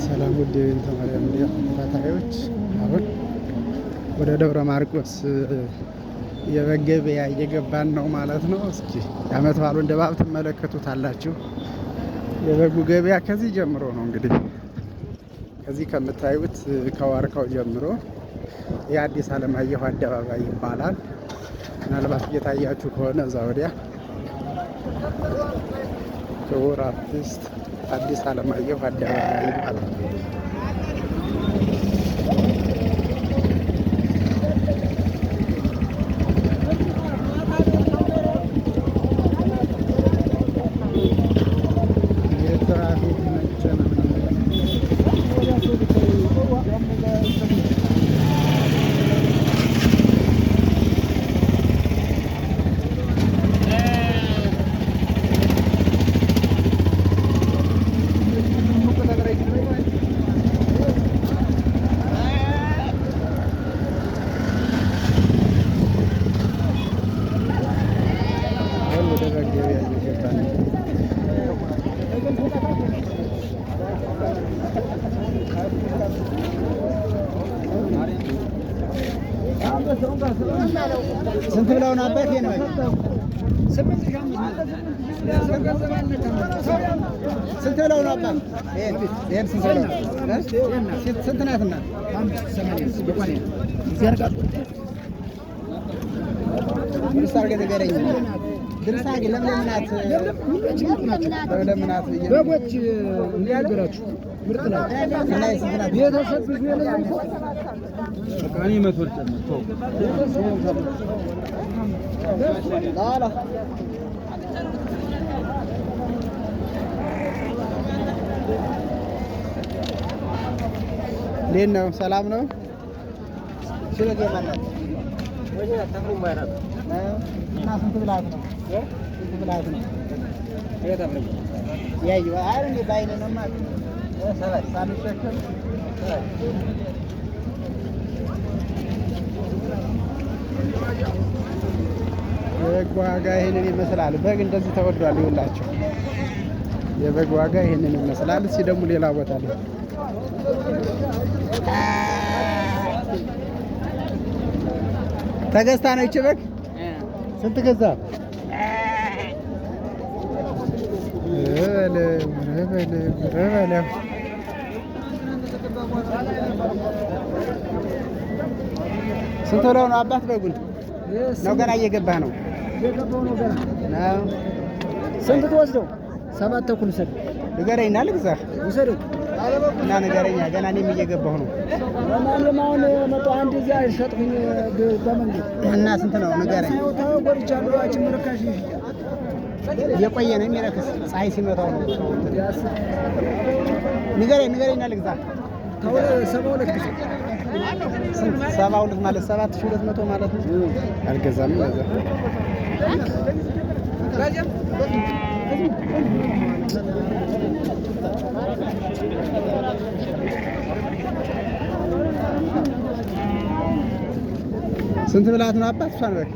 ሰላም ውድ ተማሪያን ተከታታዮች፣ አሁን ወደ ደብረ ማርቆስ የበግ ገበያ እየገባን ነው ማለት ነው። እስኪ የዓመት በዓሉን ድባብ ትመለከቱታላችሁ። የበጉ ገበያ ከዚህ ጀምሮ ነው እንግዲህ ከዚህ ከምታዩት ከዋርካው ጀምሮ የአዲስ አለማየሁ አደባባይ ይባላል። ምናልባት እየታያችሁ ከሆነ እዛ ወዲያ ክቡር አርቲስት አዲስ አለማየሁ አደባባይ ይባላል። ስንት ብለው ነው አባቴ ነው? ስንት ብለው ነው አባት? ይሄን ስንት ብለው? ስንት ናትና? ድርስ አድርገህ ንገረኝ። ድርስ አድርገህ ለምለምናት ለምለምናት በጎች እንዲያገራችሁ ምርጥ ነው። እና ስንት ናት? ቤተሰብ ብዙ የለም እኮ እኔ መቶልጥ ነው ላላ እንዴት ነው? ሰላም ነው? ስለዚህ ማለት ወይ ተፈሩ ማለት እና ስንት ብላት ነው? ስንት ብላት ነው? አይታም ያዩ አይደል? ባይነ ነው ማለት ሰባት ሳልሸከም የበግ ዋጋ ይሄንን ይመስላል። በግ እንደዚህ ተወዷል። ይኸውላችሁ የበግ ዋጋ ይሄንን ይመስላል። እስኪ ደግሞ ሌላ ቦታ ላይ ተገዝታ ነው ይቺ በግ ስንት ገዛ? ስንት ብለው ነው አባት በጉን? ነው ገና እየገባህ ነው? እየገባሁ ነው ገና ነው። ስንት ትወስደው? 7 ተኩል ሰድ ንገረኝ እና ልግዛህ። ውሰደው እና ንገረኝ። ገና እኔም እየገባሁ ነው። እና እኔም አሁን መጣሁ። አንድ እዚያ ሸጥኩኝ በመንገድ እና ስንት ነው ንገረኝ። ሳይወጣው ጎርቻለሁ። አችን መረካሽ የቆየ ነው የሚረክስ ፀሐይ ሲመታው ነው። ንገረኝ እና ልግዛህ። 72 ጊዜ 72 ማለት 7200 ማለት ነው። አልገዛም ለዛ ስንት ብላት ነው አባት? እሷን በግ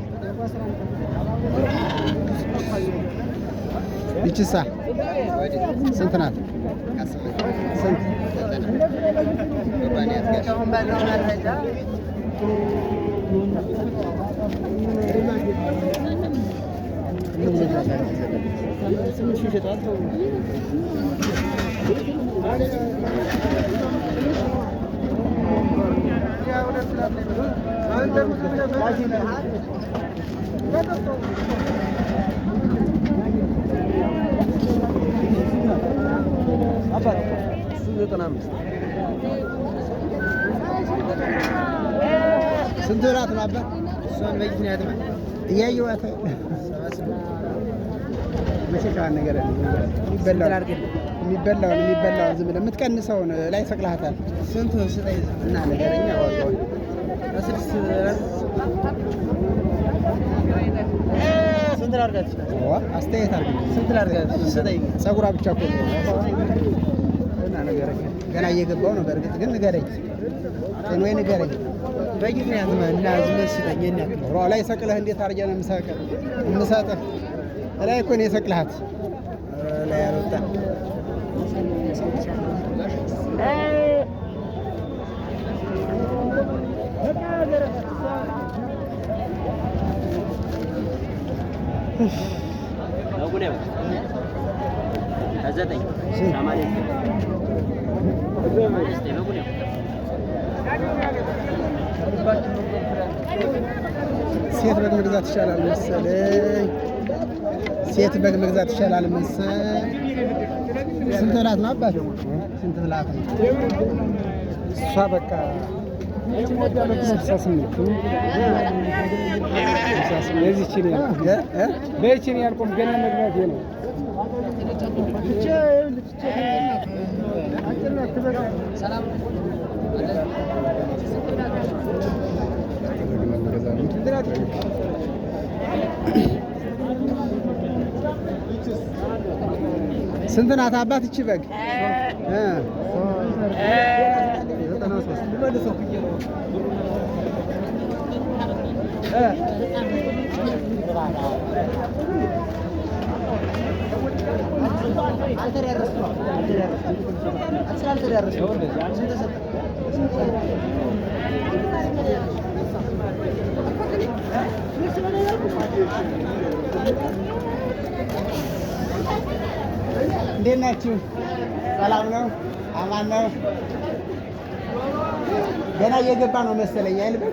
ይችሳ ስንት ናት? ስንት ስንት ብላት ነው አባት? እሷን በጊዜ ነው ያጥማል እያየኋት መሸሻዋን ነገር የሚበላውን ዝም ብለህ የምትቀንሰውን ላይ ሰቅልሃታል። ስንት ነው ስጠኝ እና ነገረኛ ዋጋውን ስንት ላድርጋት? አስተያየት አድርግ። ስንት ላድርጋት? ስጠኝ። ፀጉሯ ብቻ እኮ ነው እና ነገረኛ ገና እየገባው ነው። በእርግጥ ግን ንገረኝ ወይ ንገረኝ። በጊዜ ነው ያዝማ እና ዝም ስጠኝ። እና ላይ ሰቅለህ እንዴት አድርጌ ነው የምሰጥህ? ላይ እኮ ነው የሰቅልሃት ላይ ያልወጣ ሴት በግ መግዛት ይሻላል መሰለኝ። ሴት በግ መግዛት ይሻላል መሰለኝ። ስንት ብላት ነው አባት? ስንት ብላት ነው እሷ? በቃ 68 ለዚችን በይችን ያልቆም ገና መግባቴ ነው። ስንት ናት አባት እቺ በግ? እንዴት ናችሁ? ሰላም ነው? አማን ነው? ገና እየገባ ነው መሰለኝ አይደል?